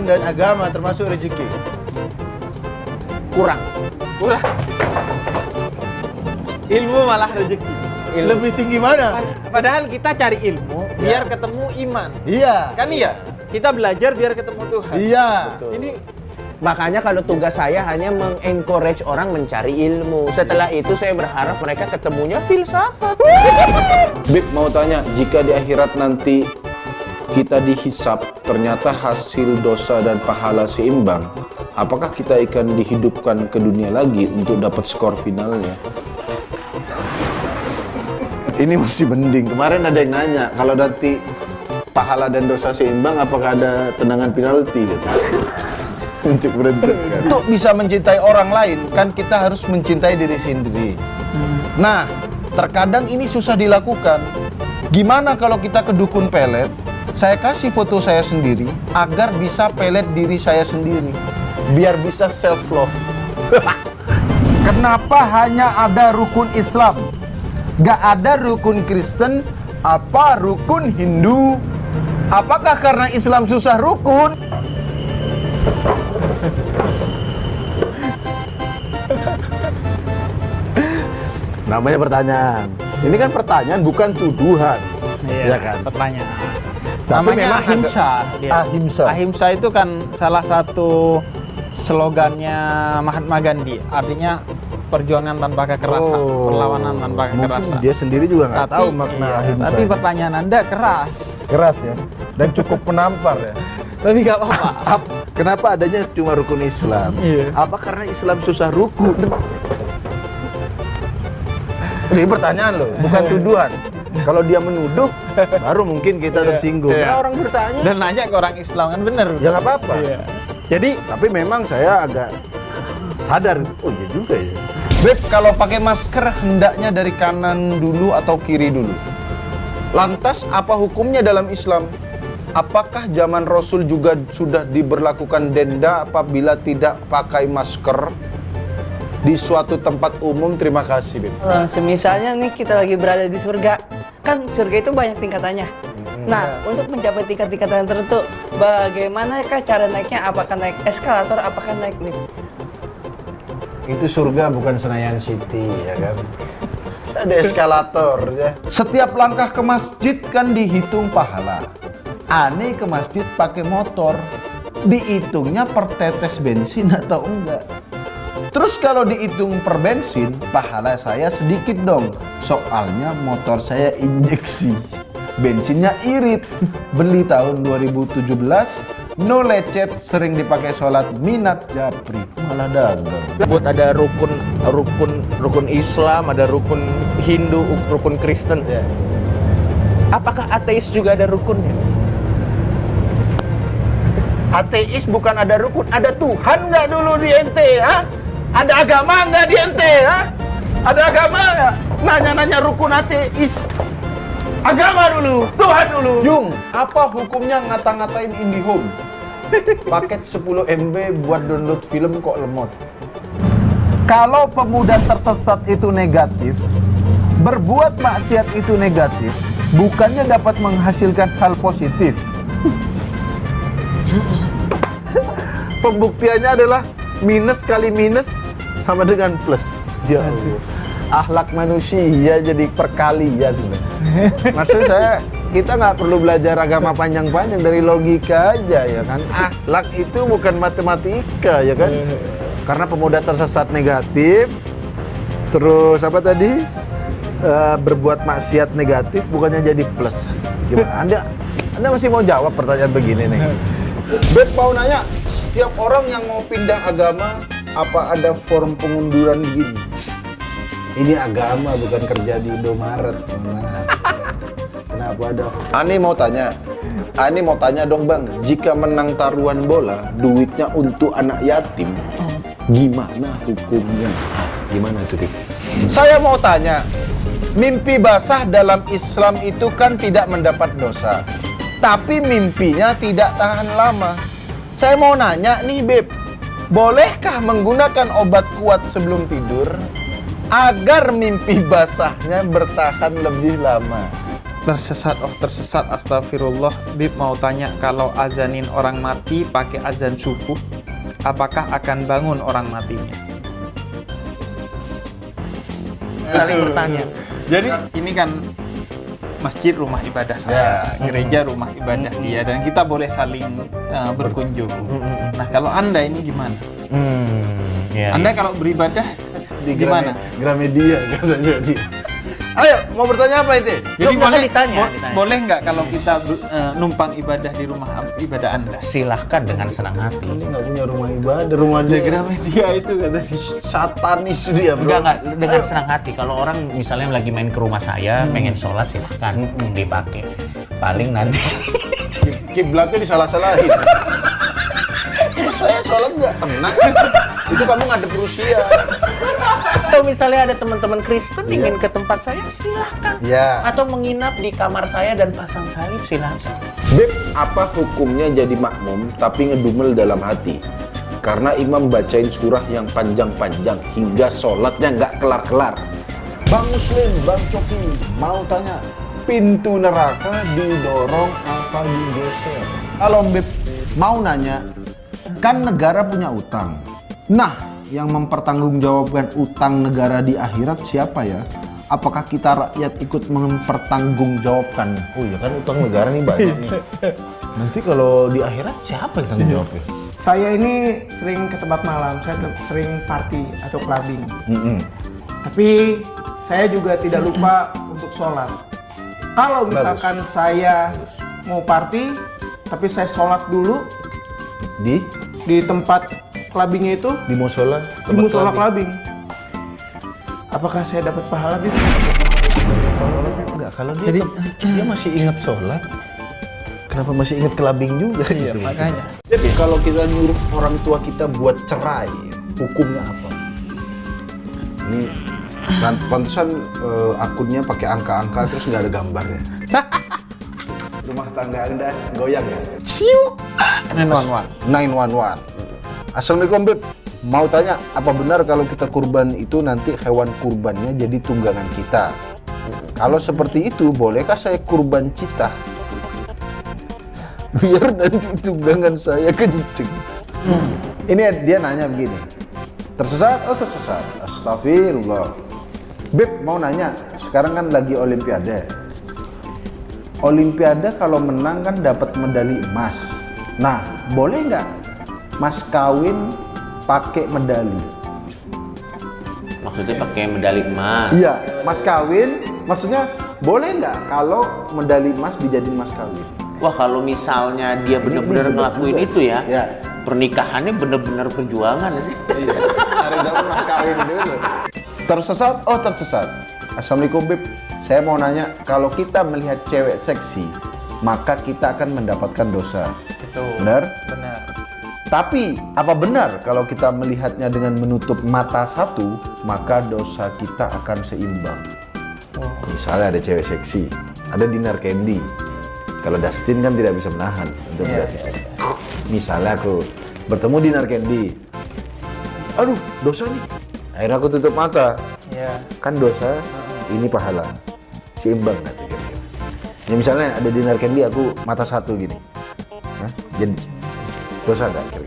dan agama termasuk rezeki. Kurang. Ilmu malah rezeki. Lebih tinggi mana? Padahal kita cari ilmu biar ketemu iman. Iya. Kan iya? Kita belajar biar ketemu Tuhan. Iya. Betul. Ini Makanya kalau tugas saya hanya mengencourage orang mencari ilmu. Setelah itu saya berharap mereka ketemunya filsafat. Bib mau tanya, jika di akhirat nanti kita dihisap, ternyata hasil dosa dan pahala seimbang, apakah kita akan dihidupkan ke dunia lagi untuk dapat skor finalnya? Ini masih mending. Kemarin ada yang nanya, kalau nanti pahala dan dosa seimbang, apakah ada tendangan penalti gitu? Untuk menentukan. Untuk bisa mencintai orang lain, kan kita harus mencintai diri sendiri. Nah, terkadang ini susah dilakukan. Gimana kalau kita ke dukun pelet, saya kasih foto saya sendiri, agar bisa pelet diri saya sendiri. Biar bisa self love. Kenapa hanya ada rukun Islam? Gak ada rukun Kristen, apa rukun Hindu? Apakah karena Islam susah rukun? Namanya pertanyaan. Ini kan pertanyaan, bukan tuduhan. iya, Ya kan? pertanyaan. Tapi Namanya memang ahimsa. dia. Ahimsa. Ahimsa itu kan salah satu slogannya Mahatma Gandhi. Artinya perjuangan tanpa kekerasan, perlawanan tanpa kekerasan. Mungkin dia sendiri juga nggak tahu makna ahimsa. Tapi ini. pertanyaan Anda keras. Keras ya, dan cukup menampar ya. Tapi nggak apa-apa. Kenapa adanya cuma rukun Islam? Iya. Apa karena Islam susah rukun? Ini pertanyaan loh, bukan tuduhan. Kalau dia menuduh, baru mungkin kita tersinggung. Iya. Nah, orang bertanya, Dan nanya ke orang Islam kan bener. ya nggak apa-apa. Iya. Jadi Tapi memang saya agak sadar, oh iya juga ya. Beb, kalau pakai masker hendaknya dari kanan dulu atau kiri dulu? Lantas apa hukumnya dalam Islam? Apakah zaman Rasul juga sudah diberlakukan denda apabila tidak pakai masker di suatu tempat umum? Terima kasih, Beb. Semisalnya nih kita lagi berada di surga, kan surga itu banyak tingkatannya. Nah, untuk mencapai tingkat-tingkatan tertentu, bagaimanakah cara naiknya? Apakah naik eskalator, apakah naik lift? Itu surga bukan Senayan City, ya kan? Ada eskalator ya. Setiap langkah ke masjid kan dihitung pahala. Aneh ke masjid pakai motor, dihitungnya per tetes bensin atau enggak? Terus kalau dihitung per bensin, pahala saya sedikit dong. Soalnya motor saya injeksi, bensinnya irit. Beli tahun 2017, no lecet, sering dipakai sholat, minat japri, malah dagang. Buat ada rukun Islam, ada rukun Hindu, rukun Kristen. Apakah ateis juga ada rukunnya? Ateis bukan ada rukun, ada Tuhan nggak dulu di ente, ha? Ada agama nggak di ente, ha? Ada agama nggak? Nanya-nanya rukun ateis. Agama dulu, Tuhan dulu. Yung, apa hukumnya ngata-ngatain IndiHome? Paket 10 MB buat download film kok lemot. Kalau pemuda tersesat itu negatif, berbuat maksiat itu negatif, bukannya dapat menghasilkan hal positif. Pembuktiannya adalah minus kali minus sama dengan plus. Ya Allah. Akhlak manusia jadi perkalian. Maksud saya, kita nggak perlu belajar agama panjang-panjang, dari logika aja ya kan. Akhlak itu bukan matematika ya kan. Karena pemuda tersesat negatif, terus apa tadi, berbuat maksiat negatif, bukannya jadi plus. Gimana? Anda masih mau jawab pertanyaan begini nih? Beb mau nanya, setiap orang yang mau pindah agama, apa ada form pengunduran diri? Ini agama, bukan kerja di Indomaret. Maaf. Kenapa ada? Ani mau tanya dong bang, jika menang taruhan bola, duitnya untuk anak yatim, gimana hukumnya? Gimana tuh, Dik? Saya mau tanya, mimpi basah dalam Islam itu kan tidak mendapat dosa, tapi mimpinya tidak tahan lama. Saya mau nanya nih Beb, bolehkah menggunakan obat kuat sebelum tidur agar mimpi basahnya bertahan lebih lama? Tersesat, astagfirullah. Bib mau tanya, kalau azanin orang mati pakai azan subuh, apakah akan bangun orang matinya? Saling bertanya. Jadi ini kan masjid rumah ibadah saya, gereja rumah ibadah dia, dan kita boleh saling berkunjung. Nah, kalau Anda ini gimana? Ya, Anda kalau beribadah Di gimana? Gramedia katanya dia. Ayo, mau bertanya apa itu? Jadi Belum, boleh ditanya. boleh nggak kalau kita numpang ibadah di rumah ibadah Anda? silahkan dengan senang hati. Ini nggak punya rumah ibadah, rumah dia Gramedia itu katanya. satanis dia, bro. Enggak, dengan senang hati. Kalau orang misalnya lagi main ke rumah saya, pengen sholat, silahkan dipakai. Paling nanti Kiblatnya disalah-salahin. Mas saya sholat nggak tenang. Itu kamu ngadep Rusia. kalau misalnya ada teman-teman Kristen ingin ke tempat saya, silahkan. Iya. Atau menginap di kamar saya dan pasang salib, silahkan. Beb, apa hukumnya jadi makmum tapi ngedumel dalam hati? Karena imam bacain surah yang panjang-panjang hingga sholatnya nggak kelar-kelar. Bang Muslim, Bang Coki, mau tanya, pintu neraka didorong apa digeser? Kalau Beb mau nanya, kan negara punya utang. Nah, yang mempertanggungjawabkan utang negara di akhirat siapa ya? Apakah kita rakyat ikut mempertanggungjawabkan? Oh ya kan utang negara nih banyak nih. Nanti kalau di akhirat siapa yang tanggung jawabnya? Saya ini sering ke tempat malam, saya sering party atau clubbing. Tapi saya juga tidak lupa untuk sholat. Kalau misalkan saya mau party, tapi saya sholat dulu di tempat clubbingnya itu, Di musola? di musola clubbing. Apakah saya dapat pahala gitu? Enggak, kalau dia masih ingat sholat, kenapa masih ingat kelabing juga gitu? Makanya. Jadi kalau kita nyuruh orang tua kita buat cerai, hukumnya apa? Ini pantesan akunnya pakai angka-angka terus nggak ada gambarnya. Rumah tangga Anda goyang ya? Ciuk! 911. Assalamualaikum Beb, mau tanya apa benar kalau kita kurban itu nanti hewan kurbannya jadi tunggangan kita? Kalau seperti itu, bolehkah saya kurban cita? Biar nanti tunggangan saya kenceng. Ini dia nanya begini. Tersesat? Oh tersesat. Astagfirullah. Beb mau nanya, sekarang kan lagi olimpiade. Olimpiade kalau menang kan dapat medali emas. Nah, boleh nggak mas kawin pakai medali? Maksudnya pakai medali emas. Iya, mas kawin, maksudnya boleh nggak kalau medali emas dijadiin mas kawin? Wah, kalau misalnya dia benar-benar bener ngelakuin juga. itu ya, Ya. pernikahannya benar-benar perjuangan sih. Hari dapat mas kawin dulu. Tersesat? Oh tersesat. Assalamualaikum Beb, saya mau nanya, kalau kita melihat cewek seksi, maka kita akan mendapatkan dosa. Betul. Benar? Benar. Tapi, apa benar kalau kita melihatnya dengan menutup mata satu, maka dosa kita akan seimbang? Misalnya ada cewek seksi, ada Dinar Candy. Kalau Dustin kan tidak bisa menahan untuk melihat itu. Misalnya aku bertemu Dinar Candy. Aduh, dosa nih. Akhirnya aku tutup mata. Ya. Kan dosa, ini pahala. Seimbang nggak tuh kira-kira? Ya misalnya ada Dinar Candy, aku mata satu gini. Hah? Jadi dosa nggak kira-kira?